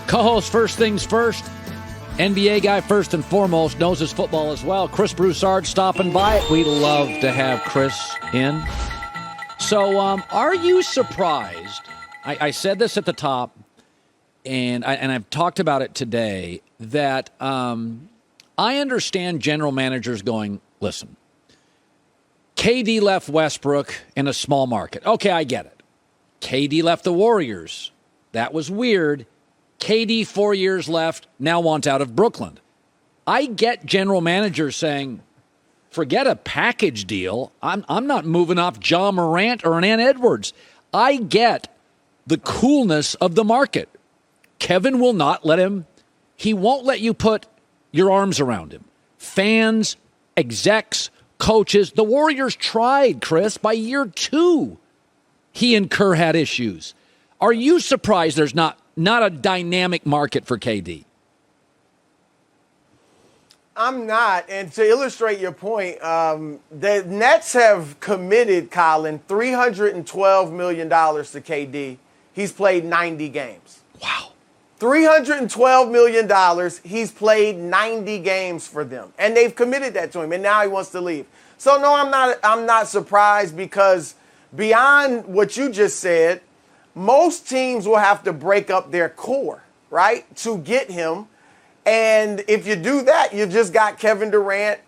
Co-host First Things First. NBA guy first and foremost, knows his football as well. Chris Broussard stopping by. We love to have Chris in. So are you surprised? I said this at the top, and I've talked about it today, that I understand general managers going, listen, KD left Westbrook in a small market. Okay, I get it. KD left the Warriors. That was weird. KD 4 years left, now wants out of Brooklyn. I get general managers saying, forget a package deal. I'm not moving off John Morant or an Ant Edwards. I get the coolness of the market. Kevin will not let him. He won't let you put your arms around him. Fans, execs, coaches. The Warriors tried, Chris. By year 2, he and Kerr had issues. Are you surprised there's not a dynamic market for KD? I'm not. And to illustrate your point, the Nets have committed, Colin, $312 million to KD. He's played 90 games. Wow. $312 million. He's played 90 games for them. And they've committed that to him. And now he wants to leave. So, no, I'm not surprised, because beyond what you just said, most teams will have to break up their core, right, to get him. And if you do that, you've just got Kevin Durant,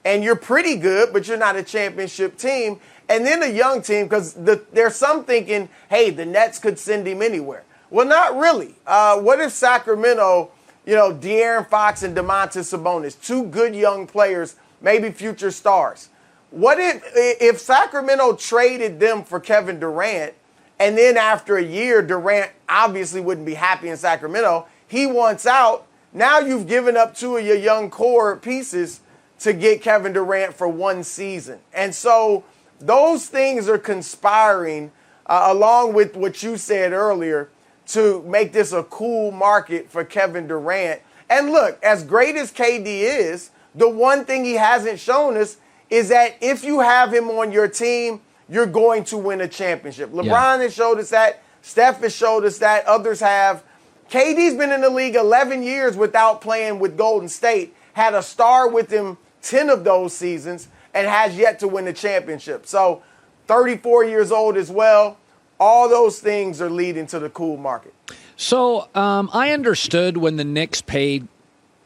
and you're pretty good, but you're not a championship team. And then a young team, because there's some thinking, hey, the Nets could send him anywhere. Well, not really. What if Sacramento, De'Aaron Fox and Domantas Sabonis, 2 good young players, maybe future stars? What if Sacramento traded them for Kevin Durant, and then after a year, Durant obviously wouldn't be happy in Sacramento. He wants out. Now you've given up 2 of your young core pieces to get Kevin Durant for 1 season. And so those things are conspiring, along with what you said earlier, to make this a cool market for Kevin Durant. And look, as great as KD is, the one thing he hasn't shown us is that if you have him on your team, you're going to win a championship. LeBron has showed us that. Steph has showed us that. Others have. KD's been in the league 11 years without playing with Golden State, had a star with him 10 of those seasons, and has yet to win a championship. So 34 years old as well. All those things are leading to the cool market. So I understood when the Knicks paid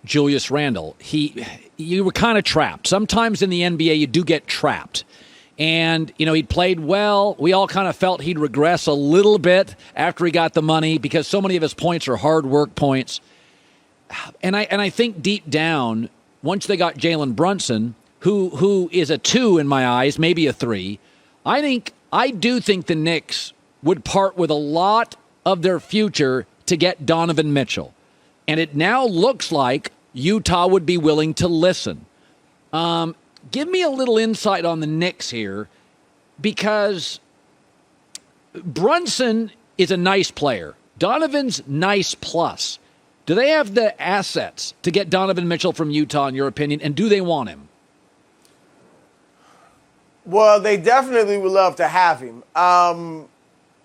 Julius Randle, you were kind of trapped. Sometimes in the NBA you do get trapped. And, he'd played well. We all kind of felt he'd regress a little bit after he got the money, because so many of his points are hard work points. And I think deep down, once they got Jalen Brunson, who is a 2 in my eyes, maybe a 3, I do think the Knicks would part with a lot of their future to get Donovan Mitchell. And it now looks like Utah would be willing to listen. Give me a little insight on the Knicks here, because Brunson is a nice player. Donovan's nice plus. Do they have the assets to get Donovan Mitchell from Utah, in your opinion, and do they want him? Well, they definitely would love to have him.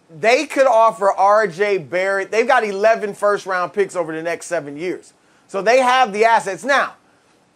They could offer R.J. Barrett. They've got 11 first-round picks over the next 7 years. So they have the assets. Now,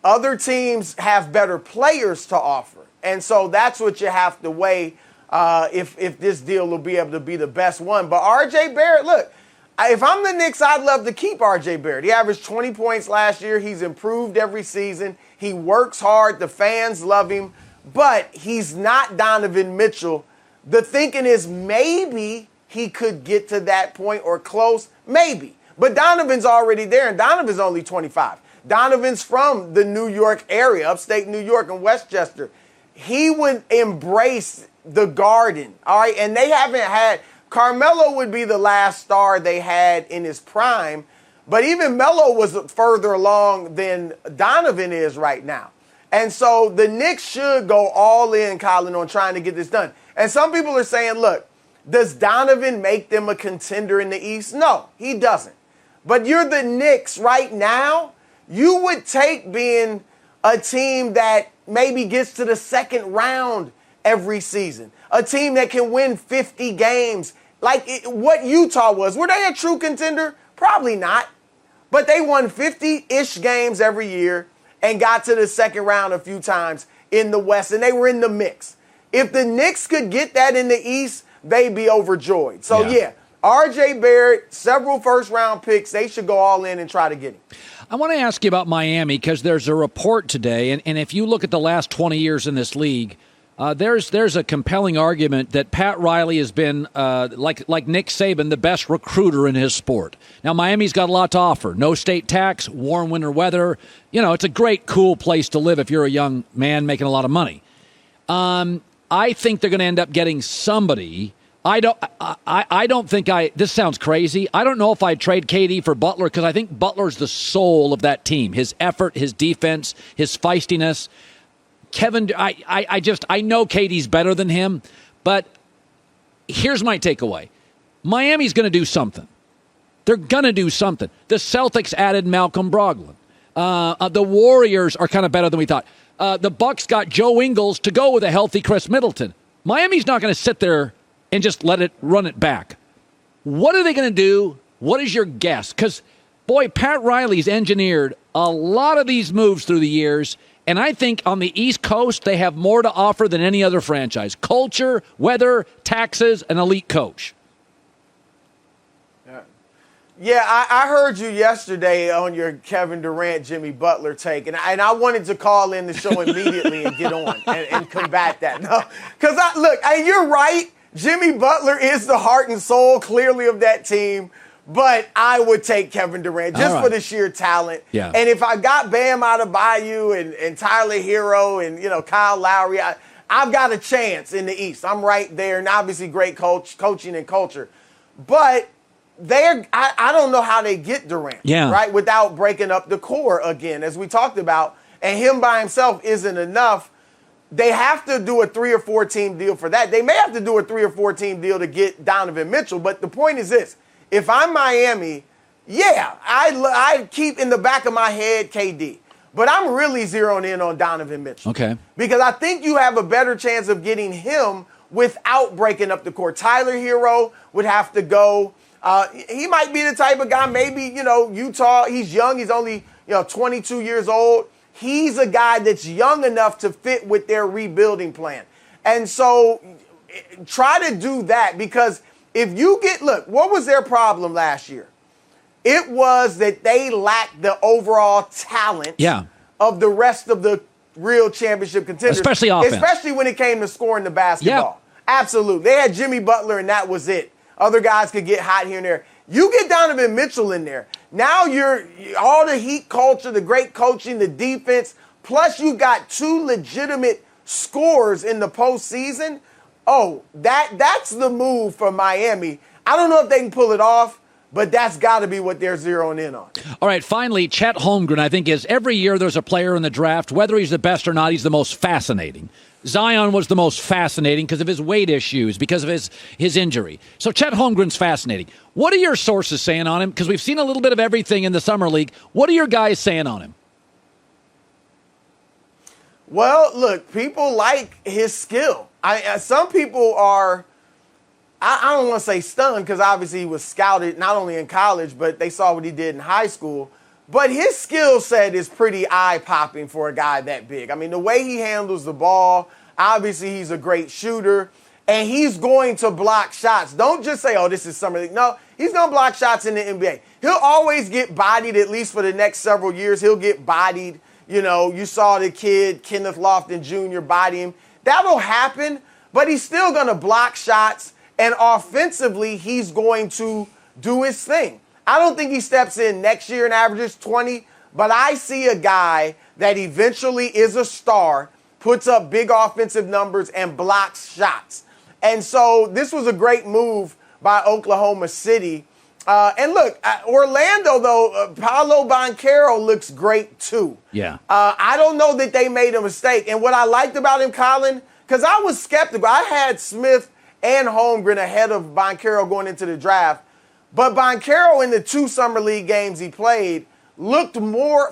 other teams have better players to offer. And so that's what you have to weigh if this deal will be able to be the best one. But R.J. Barrett, look, if I'm the Knicks, I'd love to keep R.J. Barrett. He averaged 20 points last year. He's improved every season. He works hard. The fans love him. But he's not Donovan Mitchell. The thinking is maybe he could get to that point or close. Maybe. But Donovan's already there, and Donovan's only 25. Donovan's from the New York area, upstate New York and Westchester. He would embrace the Garden, all right? And they haven't had – Carmelo would be the last star they had in his prime, but even Melo was further along than Donovan is right now. And so the Knicks should go all in, Colin, on trying to get this done. And some people are saying, look, does Donovan make them a contender in the East? No, he doesn't. But you're the Knicks right now. You would take being a team that maybe gets to the second round every season, a team that can win 50 games, like what Utah was. Were they a true contender? Probably not. But they won 50-ish games every year and got to the second round a few times in the West, and they were in the mix. If the Knicks could get that in the East, they'd be overjoyed. So, yeah, R.J. Barrett, several first-round picks, they should go all in and try to get him. I want to ask you about Miami because there's a report today, and if you look at the last 20 years in this league, there's a compelling argument that Pat Riley has been, like Nick Saban, the best recruiter in his sport. Now, Miami's got a lot to offer. No state tax, warm winter weather. It's a great, cool place to live if you're a young man making a lot of money. I think they're going to end up getting somebody. I don't think this sounds crazy. I don't know if I'd trade KD for Butler because I think Butler's the soul of that team. His effort, his defense, his feistiness. Kevin, I know KD's better than him, but here's my takeaway. Miami's going to do something. They're going to do something. The Celtics added Malcolm Brogdon. The Warriors are kind of better than we thought. The Bucks got Joe Ingles to go with a healthy Chris Middleton. Miami's not going to sit there and just run it back. What are they going to do? What is your guess? Because, boy, Pat Riley's engineered a lot of these moves through the years, and I think on the East Coast they have more to offer than any other franchise. Culture, weather, taxes, an elite coach. Yeah, I heard you yesterday on your Kevin Durant, Jimmy Butler take, and I wanted to call in the show immediately and get on and combat that. No, because you're right. Jimmy Butler is the heart and soul, clearly, of that team. But I would take Kevin Durant just for the sheer talent. Yeah. And if I got Bam out of Bayou and Tyler Hero and, Kyle Lowry, I've got a chance in the East. I'm right there. And obviously great coaching and culture. But I don't know how they get Durant, right, without breaking up the core again, as we talked about. And him by himself isn't enough. They have to do a 3 or 4 team deal for that. They may have to do a 3 or 4 team deal to get Donovan Mitchell. But the point is this. If I'm Miami, I keep in the back of my head KD. But I'm really zeroing in on Donovan Mitchell. Okay. Because I think you have a better chance of getting him without breaking up the core. Tyler Hero would have to go. He might be the type of guy, maybe, Utah, he's young. He's only, 22 years old. He's a guy that's young enough to fit with their rebuilding plan. And so try to do that because if you what was their problem last year? It was that they lacked the overall talent of the rest of the real championship contenders. Especially offense. Especially when it came to scoring the basketball. Absolutely. They had Jimmy Butler and that was it. Other guys could get hot here and there. You get Donovan Mitchell in there. Now you're all the Heat culture, the great coaching, the defense, plus you got 2 legitimate scorers in the postseason. Oh, that's the move for Miami. I don't know if they can pull it off, but that's got to be what they're zeroing in on. All right, finally, Chet Holmgren, I think, is every year there's a player in the draft, whether he's the best or not, he's the most fascinating. Zion was the most fascinating because of his weight issues, because of his injury. So Chet Holmgren's fascinating. What are your sources saying on him? Because we've seen a little bit of everything in the summer league. What are your guys saying on him? Well, look, people like his skill. Some people are, I don't want to say stunned because obviously he was scouted not only in college, but they saw what he did in high school. But his skill set is pretty eye-popping for a guy that big. I mean, the way he handles the ball, obviously he's a great shooter, and he's going to block shots. Don't just say, this is summer league. No, he's going to block shots in the NBA. He'll always get bodied, at least for the next several years. He'll get bodied. You saw the kid, Kenneth Lofton Jr., body him. That'll happen, but he's still going to block shots, and offensively, he's going to do his thing. I don't think he steps in next year and averages 20, but I see a guy that eventually is a star, puts up big offensive numbers, and blocks shots. And so this was a great move by Oklahoma City. And look, Orlando, though, Paolo Banchero looks great, too. Yeah. I don't know that they made a mistake. And what I liked about him, Colin, because I was skeptical. I had Smith and Holmgren ahead of Banchero going into the draft. But Banchero in the 2 summer league games he played looked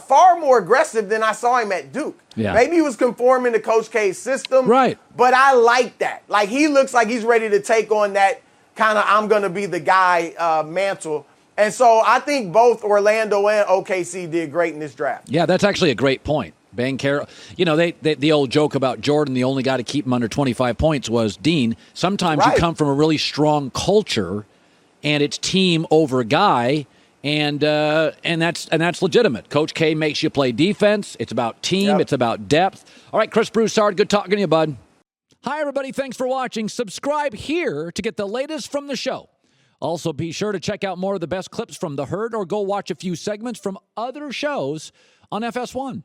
far more aggressive than I saw him at Duke. Yeah. Maybe he was conforming to Coach K's system. Right. But I like that. Like, he looks like he's ready to take on that kind of I'm going to be the guy mantle. And so I think both Orlando and OKC did great in this draft. Yeah, that's actually a great point. Banchero, the old joke about Jordan, the only guy to keep him under 25 points was Dean. Sometimes you come from a really strong culture, and it's team over guy, and that's legitimate. Coach K makes you play defense. It's about team. It's about depth. All right, Chris Broussard, good talking to you, bud. Hi, everybody. Thanks for watching. Subscribe here to get the latest from the show. Also, be sure to check out more of the best clips from The Herd or go watch a few segments from other shows on FS1.